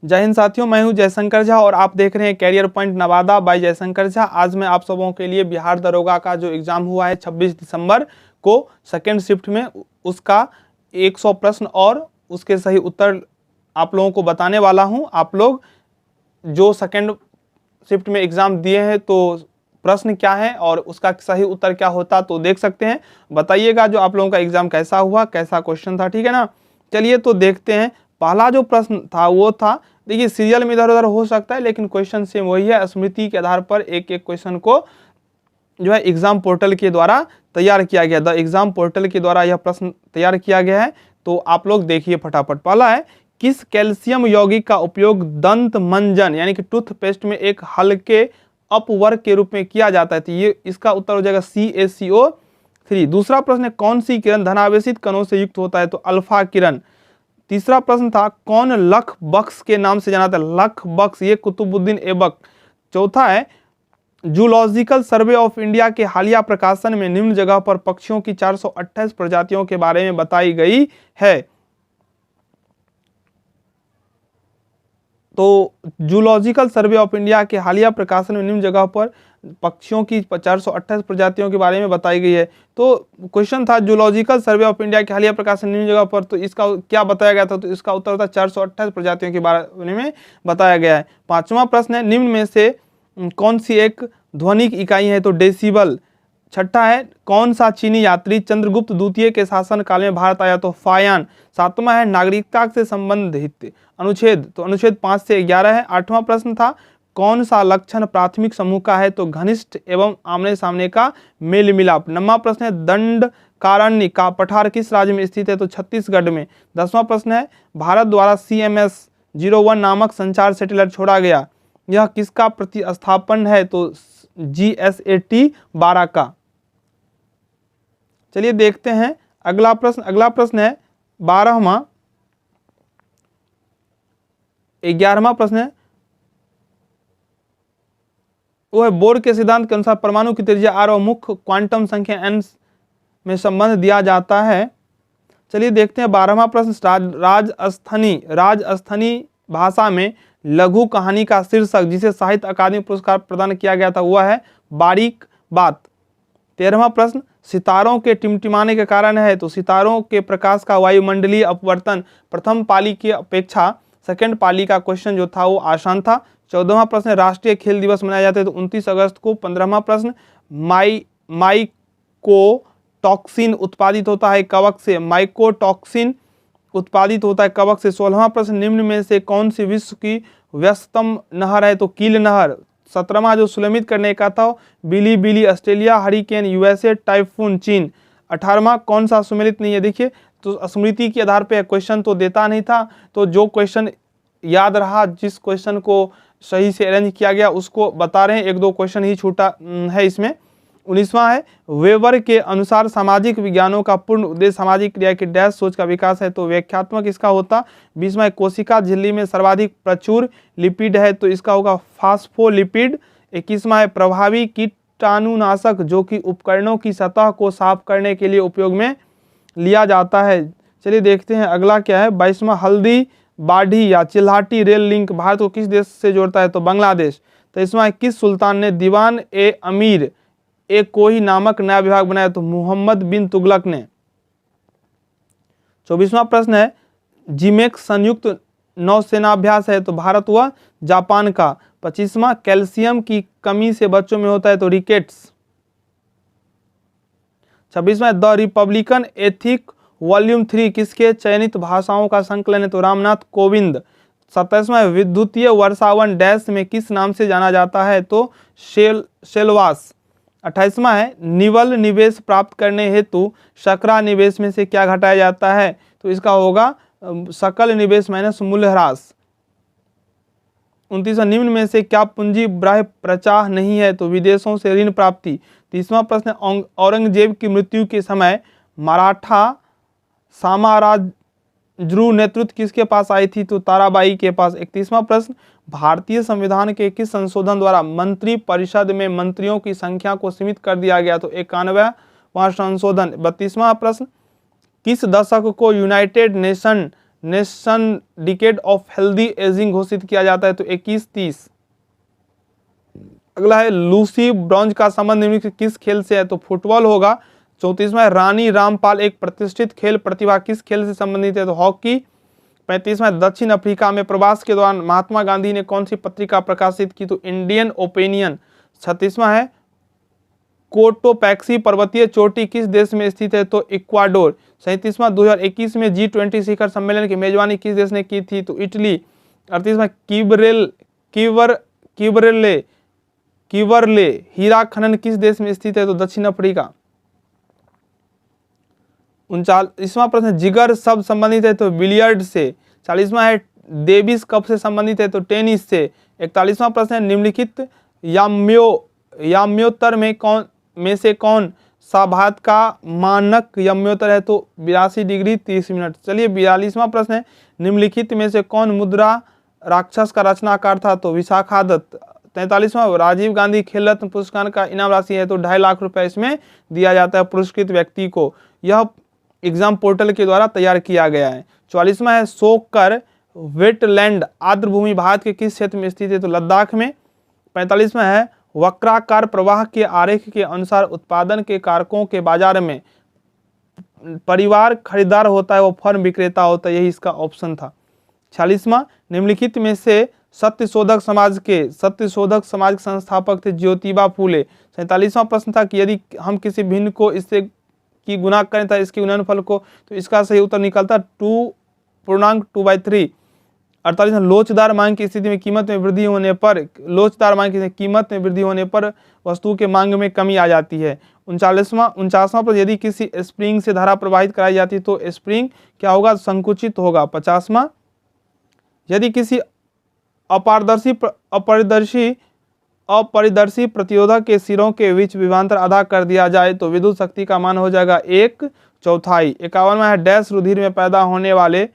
जय हिंद साथियों, मैं हूं जयशंकर झा और आप देख रहे हैं career point Nawada by Jaishankar Jha. आज मैं आप सबों के लिए बिहार दरोगा का जो एग्जाम हुआ है 26 दिसंबर को सेकेंड शिफ्ट में, उसका 100 प्रश्न और उसके सही उत्तर आप लोगों को बताने वाला हूं। आप लोग जो सेकेंड शिफ्ट में एग्जाम दिए हैं तो प्रश्न क्या है और उसका सही उत्तर क्या होता तो देख सकते हैं। बताइएगा जो आप लोगों का एग्जाम कैसा हुआ, कैसा क्वेश्चन था, ठीक है ना। चलिए तो देखते हैं। पहला जो प्रश्न था वो था, देखिए सीरियल में इधर उधर हो सकता है लेकिन क्वेश्चन सेम वही है। स्मृति के आधार पर एक एक क्वेश्चन को जो है एग्जाम पोर्टल के द्वारा तैयार किया गया, द एग्जाम पोर्टल के द्वारा यह प्रश्न तैयार किया गया है। तो आप लोग देखिए फटाफट। पहला है, किस कैल्शियम यौगिक का उपयोग दंत मंजन यानी कि टूथपेस्ट में एक हल्के अपवर्ग के रूप में किया जाता है? तो ये इसका उत्तर हो जाएगा CaCO3। दूसरा प्रश्न है, कौन सी किरण धनावेशित कणों से युक्त होता है? तो अल्फा किरण। तीसरा प्रश्न था, कौन लख बख्श के नाम से जाना था? लख बख्श, ये कुतुबुद्दीन ऐबक। चौथा है, जूलॉजिकल सर्वे ऑफ इंडिया के हालिया प्रकाशन में निम्न जगह पर पक्षियों की 428 प्रजातियों के बारे में बताई गई है। तो जूलॉजिकल सर्वे ऑफ इंडिया के हालिया प्रकाशन में निम्न जगह पर पक्षियों की 428 प्रजातियों के बारे में बताई गई है। तो क्वेश्चन था जूलॉजिकल सर्वे ऑफ इंडिया के हालिया प्रकाशन निम्न जगह पर, तो इसका क्या बताया गया था? तो इसका उत्तर था 428 प्रजातियों के बारे में बताया गया है। पांचवा प्रश्न है, निम्न में से कौन सी एक ध्वनिक इकाई है? तो डेसिबल। छठा है, कौन सा चीनी यात्री चंद्रगुप्त द्वितीय के शासन काल में भारत आया? तो फायान। सातवां है, नागरिकता से संबंधित अनुच्छेद, तो अनुच्छेद 5 से 11 है। आठवां प्रश्न था, कौन सा लक्षण प्राथमिक समूह का है? तो घनिष्ठ एवं आमने सामने का मेल मिलाप। नौवां प्रश्न है, दंडकारण्य का पठार किस राज्य में स्थित है? तो छत्तीसगढ़ में। 10वां प्रश्न है, भारत द्वारा CMS-01 नामक संचार सैटेलाइट छोड़ा गया, यह किसका प्रतिस्थापन है? तो GSAT-12 का। चलिए देखते हैं अगला प्रश्न। अगला प्रश्न है 12वां, 11वां प्रश्न है, वो है, बोर के सिद्धांत के अनुसार परमाणु की त्रिज्या r और मुख्य क्वांटम संख्या n में संबंध दिया जाता है। चलिए देखते हैं 12वां प्रश्न। राजस्थानी भाषा में लघु कहानी का शीर्षक जिसे साहित्य अकादमी पुरस्कार प्रदान किया गया था वह है बारीक बात। 13वां प्रश्न, सितारों के टिमटिमाने के कारण है? तो सितारों के प्रकाश का वायुमंडलीय अपवर्तन प्रथम पाली की अपेक्षा सेकंड पाली का क्वेश्चन जो था वो आसान था। 14वां प्रश्न, राष्ट्रीय खेल दिवस मनाया जाता है? तो 29 अगस्त को। 15वां प्रश्न, माइकोटॉक्सिन उत्पादित होता है कवक से? माइकोटॉक्सिन उत्पादित होता है कवक से। 16वां प्रश्न, निम्न में से कौन सी विश्व की व्यस्ततम नहर है? तो कील नहर। 17वां जो सुलमित करने का था, बिली ऑस्ट्रेलिया, हरिकेन USA, टाइफून चीन। 18वां, कौन सा सुमेलित नहीं है? देखिए तो स्मृति के आधार पे क्वेश्चन तो देता नहीं था, तो जो क्वेश्चन याद रहा, जिस क्वेश्चन को सही से अरेंज किया गया उसको बता रहे हैं। एक दो क्वेश्चन ही छूटा है इसमें। 19वां है, वेबर के अनुसार सामाजिक विज्ञानों का पूर्ण उद्देश्य सामाजिक क्रिया की डैश सोच का विकास है? तो व्याख्यात्मक इसका होता। 20वां, कोशिका झिल्ली में सर्वाधिक प्रचुर लिपिड है? तो इसका होगा फास्फोलिपिड। 21वां है, प्रभावी कीटाणुनाशक जो कि उपकरणों की सतह को साफ करने के लिए उपयोग में लिया जाता है। चलिए देखते हैं अगला क्या है। 22वां, हल्दी बाढ़ी या चिल्हाटी रेल लिंक भारत को किस देश से जोड़ता है? तो बांग्लादेश। 23वां, किस सुल्तान ने दीवान ए अमीर एक कोई नामक नया विभाग बनाया? तो मोहम्मद बिन तुगलक ने। 24वां प्रश्न है, जिमेक संयुक्त नौसेनाभ्यास है? तो भारत व जापान का। 25वां, कैल्शियम की कमी से बच्चों में होता है? तो रिकेट्स। 26वां, द रिपब्लिकन एथिक वॉल्यूम 3 किसके चयनित भाषाओं का संकलन है? तो रामनाथ कोविंद। 27वां, विद्युतीय वर्षावन डैश में किस नाम से जाना जाता है? तो शेलवास। 28वां है, निवल निवेश प्राप्त करने हेतु सकरा निवेश में से क्या घटाया जाता है? तो इसका होगा सकल निवेश माइनस मूल्यह्रास। 29वां, निम्न में से क्या पूंजी बाह्य प्रचाह नहीं है? तो विदेशों से ऋण प्राप्ति। 30वां प्रश्न, औरंगजेब की मृत्यु के समय मराठा साम्राज्यु नेतृत्व किसके पास आई थी? तो ताराबाई के पास। 31वां प्रश्न, भारतीय संविधान के किस संशोधन द्वारा मंत्री परिषद में मंत्रियों की संख्या को सीमित कर दिया गया? तो 91वां संशोधन। 32वां प्रश्न, किस दशक को United nation nation decade of healthy ageing घोषित किया जाता है? तो 21-30। अगला है लूसी ब्रॉन्ज का संबंध निम्नलिखित किस खेल से है? तो फुटबॉल होगा। 34वां रानी रामपाल एक प्रतिष्ठित खेल प्रतिभा किस खेल से संबंधित है? तो हॉकी। 35वां दक्षिण अफ्रीका में प्रवास के दौरान महात्मा गांधी ने कौन सी पत्रिका प्रकाशित की? तो इंडियन ओपिनियन। 36वां है कोटोपैक्सी पर्वतीय चोटी किस देश में स्थित है? तो इक्वाडोर। 37वां 2021 में G20 शिखर सम्मेलन की मेजबानी किस देश ने की थी? तो इटली। 38वां किबरले हीरा खनन किस देश में स्थित है? तो दक्षिण अफ्रीका। 39वां प्रश्न जिगर शब्द संबंधित है? तो बिलियर्ड से। 40वां है डेविस कप से संबंधित है? तो टेनिस से। 41वां प्रश्न है निम्नलिखित याम्योत्तर में से कौन सा भारत का मानक याम्योत्तर है? तो 82 डिग्री 30 मिनट। चलिए 42वां प्रश्न है निम्नलिखित में से कौन मुद्रा राक्षस का रचनाकार था? तो विशाखादत्त। 43वां राजीव गांधी खेल रत्न पुरस्कार का इनाम राशि है? तो 2.5 लाख रुपए इसमें दिया जाता है पुरस्कृत व्यक्ति को। यह एग्जाम पोर्टल के द्वारा तैयार किया गया है। 44वां है सोकर वेटलैंड आर्द्र भूमि भारत के किस क्षेत्र में स्थित है? तो लद्दाख में। 45वां है वक्राकार प्रवाह के आरेख के अनुसार उत्पादन के कारकों के बाजार में परिवार खरीदार होता है वो फर्म विक्रेता होता है, यही इसका ऑप्शन था। 46वां निम्नलिखित में से सत्यशोधक समाज के संस्थापक थे? ज्योतिबा फूले। 47वां प्रश्न था कि यदि हम किसी भिन्न को इससे की गुना करें था इसके गुणनफल को, तो इसका सही उत्तर निकलता 2.2/3। 48वां लोचदार मांग की स्थिति में कीमत में वृद्धि होने पर वस्तु के मांग में कमी आ जाती है। 49वां पर यदि किसी स्प्रिंग से धारा प्रवाहित कराई जाती है तो स्प्रिंग क्या होगा? संकुचित होगा। 50वां यदि किसी अपरिदर्शी प्रतिरोधक के सिरों के बीच विभवांतर आधा कर दिया जाए तो विद्युत शक्ति का मान हो जाएगा 1/4। 51वां है डैश रुधिर में पैदा होने वाले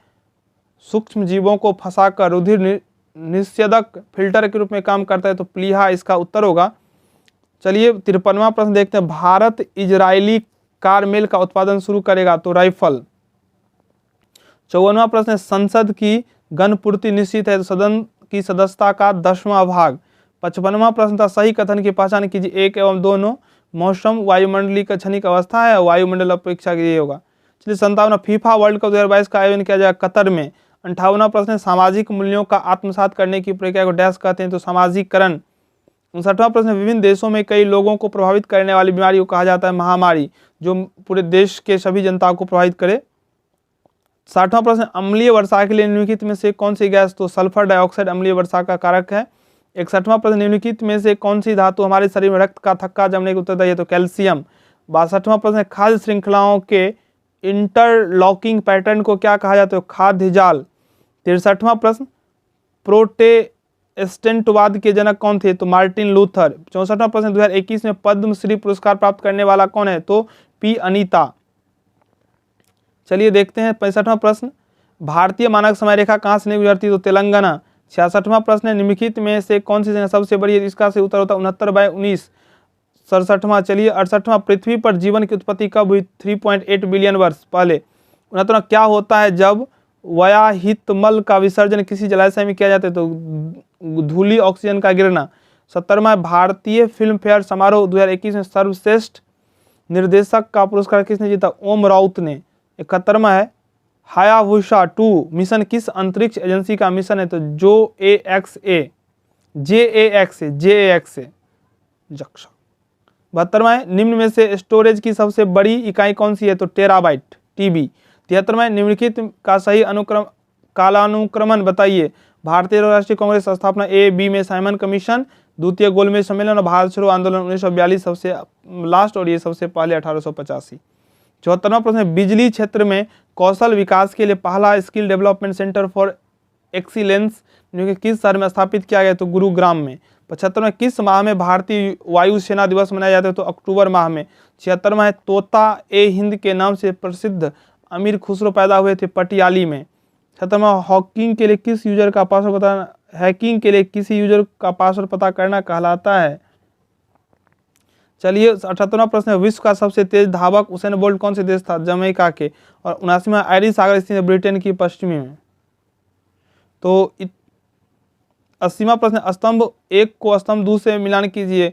सूक्ष्म जीवों को फंसाकर रुधिर निस्येदक फिल्टर के रूप में काम करता है? तो प्लीहा इसका उत्तर होगा। चलिए 53वां प्रश्न देखते हैं भारत इजरायली कार मेल का उत्पादन शुरू करेगा? तो राइफल। 54वां प्रश्न संसद की गणपूर्ति निश्चित है? तो सदन की सदस्यता का 10वां भाग। 55वां प्रश्न था सही कथन की पहचान कीजिए। 1 एवं 2 मौसम वायुमंडलीय का क्षणिक अवस्था है, वायुमंडल अपेक्षा के लिए होगा। चलिए 57वां फीफा वर्ल्ड कप 2022 का आयोजन किया जाएगा कतर में। 58वां प्रश्न सामाजिक मूल्यों का आत्मसात करने की प्रक्रिया को डैश कहते हैं? तो सामाजिकरण। 59वां प्रश्न विभिन्न देशों में कई लोगों को प्रभावित करने वाली बीमारी को कहा जाता है महामारी, जो पूरे देश के सभी जनता को प्रभावित करे। 60वां प्रश्न अम्लीय वर्षा के लिए निम्नलिखित में से कौन सी गैस? तो सल्फर डाइऑक्साइड अम्लीय वर्षा का कारक है। 61वां प्रश्न निम्नलिखित में से कौन सी धातु हमारे शरीर में रक्त का थक्का जमने के उत्तरदायी है? तो कैल्शियम। 62वां प्रश्न खाद्य श्रृंखलाओं के इंटरलॉकिंग पैटर्न को क्या कहा जाता है? खाद्य जाल। 63वां प्रश्न प्रोटेस्टेंटवाद के जनक कौन थे? तो मार्टिन लूथर। 64वां प्रश्न 2021 में पद्मश्री पुरस्कार प्राप्त करने वाला कौन है? तो पी अनीता। चलिए देखते हैं 65वां प्रश्न भारतीय मानक समय रेखा कहाँ से नहीं गुजरती? तो तेलंगाना। 66वां प्रश्न निम्नलिखित में से कौन सी जगह सबसे बड़ी है? इसका सही उत्तर होता है 69/19। 67वां चलिए 68वां पृथ्वी पर जीवन की उत्पत्ति कब हुई? 3.8 बिलियन वर्ष पहले। 69वां क्या होता है जब वयाहितमल का विसर्जन किसी जलाशय में किया जाता है? तो धूली ऑक्सीजन का गिरना। 70वां भारतीय फिल्म फेयर समारोह 2021 में सर्वश्रेष्ठ निर्देशक का पुरस्कार किसने जीता? ओम राउत ने। 71वां है हायाबुसा 2 मिशन किस अंतरिक्ष एजेंसी का मिशन है? तो JAXA जक्षा। 72वां है निम्न में से स्टोरेज की सबसे बड़ी इकाई कौन सी है? तो टेराबाइट TB। 73वां निम्नलिखित का सही कालानुक्रमण बताइए। भारतीय राष्ट्रीय कांग्रेस स्थापना A B में साइमन कमीशन, द्वितीय गोलमेज सम्मेलन और भारत छोड़ो आंदोलन 1942 सबसे लास्ट और ये सबसे पहले 1885। 74वां प्रश्न बिजली क्षेत्र में कौशल विकास के लिए पहला skill development centre for excellence किस शहर में स्थापित किया गया? तो गुरुग्राम में। 75वां किस माह में भारतीय वायुसेना दिवस मनाया जाता है? तो अक्टूबर माह में। 76वां है तोता ए हिंद के नाम से प्रसिद्ध अमीर खुसरो पैदा हुए थे पटियाली में। 77वां हैकिंग के लिए किसी यूजर का पासवर्ड पता करना कहलाता है? चलिए 78वां प्रश्न है, विश्व का सबसे तेज धावक उसेन बोल्ट कौन से देश था? जमैका के। और 79वां, आयरिश सागर स्थित है ब्रिटेन की पश्चिमी में। तो 80वां प्रश्न, स्तंभ 1 को स्तंभ 2 से मिलान कीजिए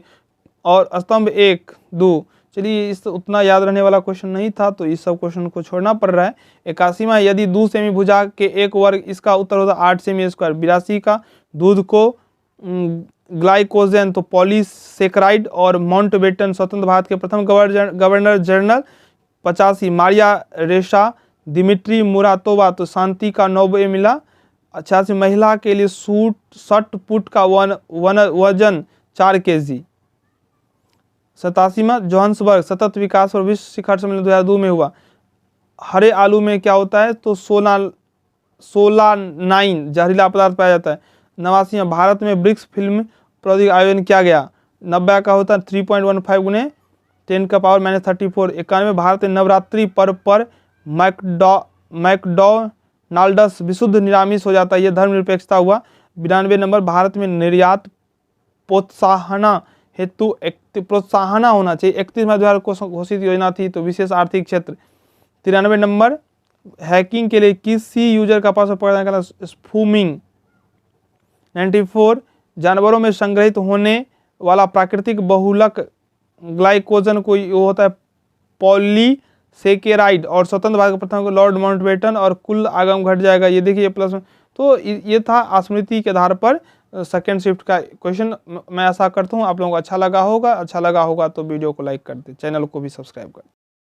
और स्तंभ 1 2। चलिए इस उतना याद रहने वाला क्वेश्चन नहीं था, तो इस सब क्वेश्चन को छोड़ना पड़ रहा है। 81वां, यदि 2 सेमी भुजा के एक वर्ग, इसका उत्तर होता 8 सेमी स्क्वायर। 82 का, दूध को ग्लाइकोजन तो पॉलीसेकेराइड और माउंटबेटन स्वतंत्र भारत के प्रथम गवर्नर जनरल। 85, मारिया रेशा दिमित्री मुरातोवा तो शांति का नोबेल मिला। 86, महिला के लिए शॉट पुट का वजन 4 kg। 87वां, जोहान्सबर्ग सतत विकास और विश्व शिखर सम्मेलन 2002 में हुआ। हरे आलू में क्या होता है? तो सोलानाइन जहरीला पदार्थ पाया जाता है। 89वां, भारत में ब्रिक्स फिल्म प्रौद्योगिकी आयोजन किया गया। 90 का होता है 3.15 गुने 10⁻34। 91, भारत में नवरात्रि पर्व पर मैकडॉनाल्ड्स विशुद्ध निरामिष हो जाता है, यह धर्मनिरपेक्षता हुआ। 92 नंबर, भारत में निर्यात प्रोत्साहन हेतु प्रोत्साहन होना चाहिए 31 मई 2000 को घोषित योजना थी, तो विशेष आर्थिक क्षेत्र। 93 नंबर, हैकिंग के लिए किसी यूजर का पासवर्ड पकड़ने का स्पूमिंग। 94, जानवरों में संग्रहित होने वाला प्राकृतिक बहुलक ग्लाइकोजन को होता है पॉलीसेकेराइड। और स्वतंत्र भारत के प्रथम लॉर्ड माउंटबेटन। और कुल आगम घट जाएगा, ये देखिए प्लस। तो ये था स्मृति के आधार पर सेकेंड शिफ्ट का क्वेश्चन। मैं आशा करता हूँ आप लोगों को अच्छा लगा होगा तो वीडियो को लाइक कर दें, चैनल को भी सब्सक्राइब कर दें।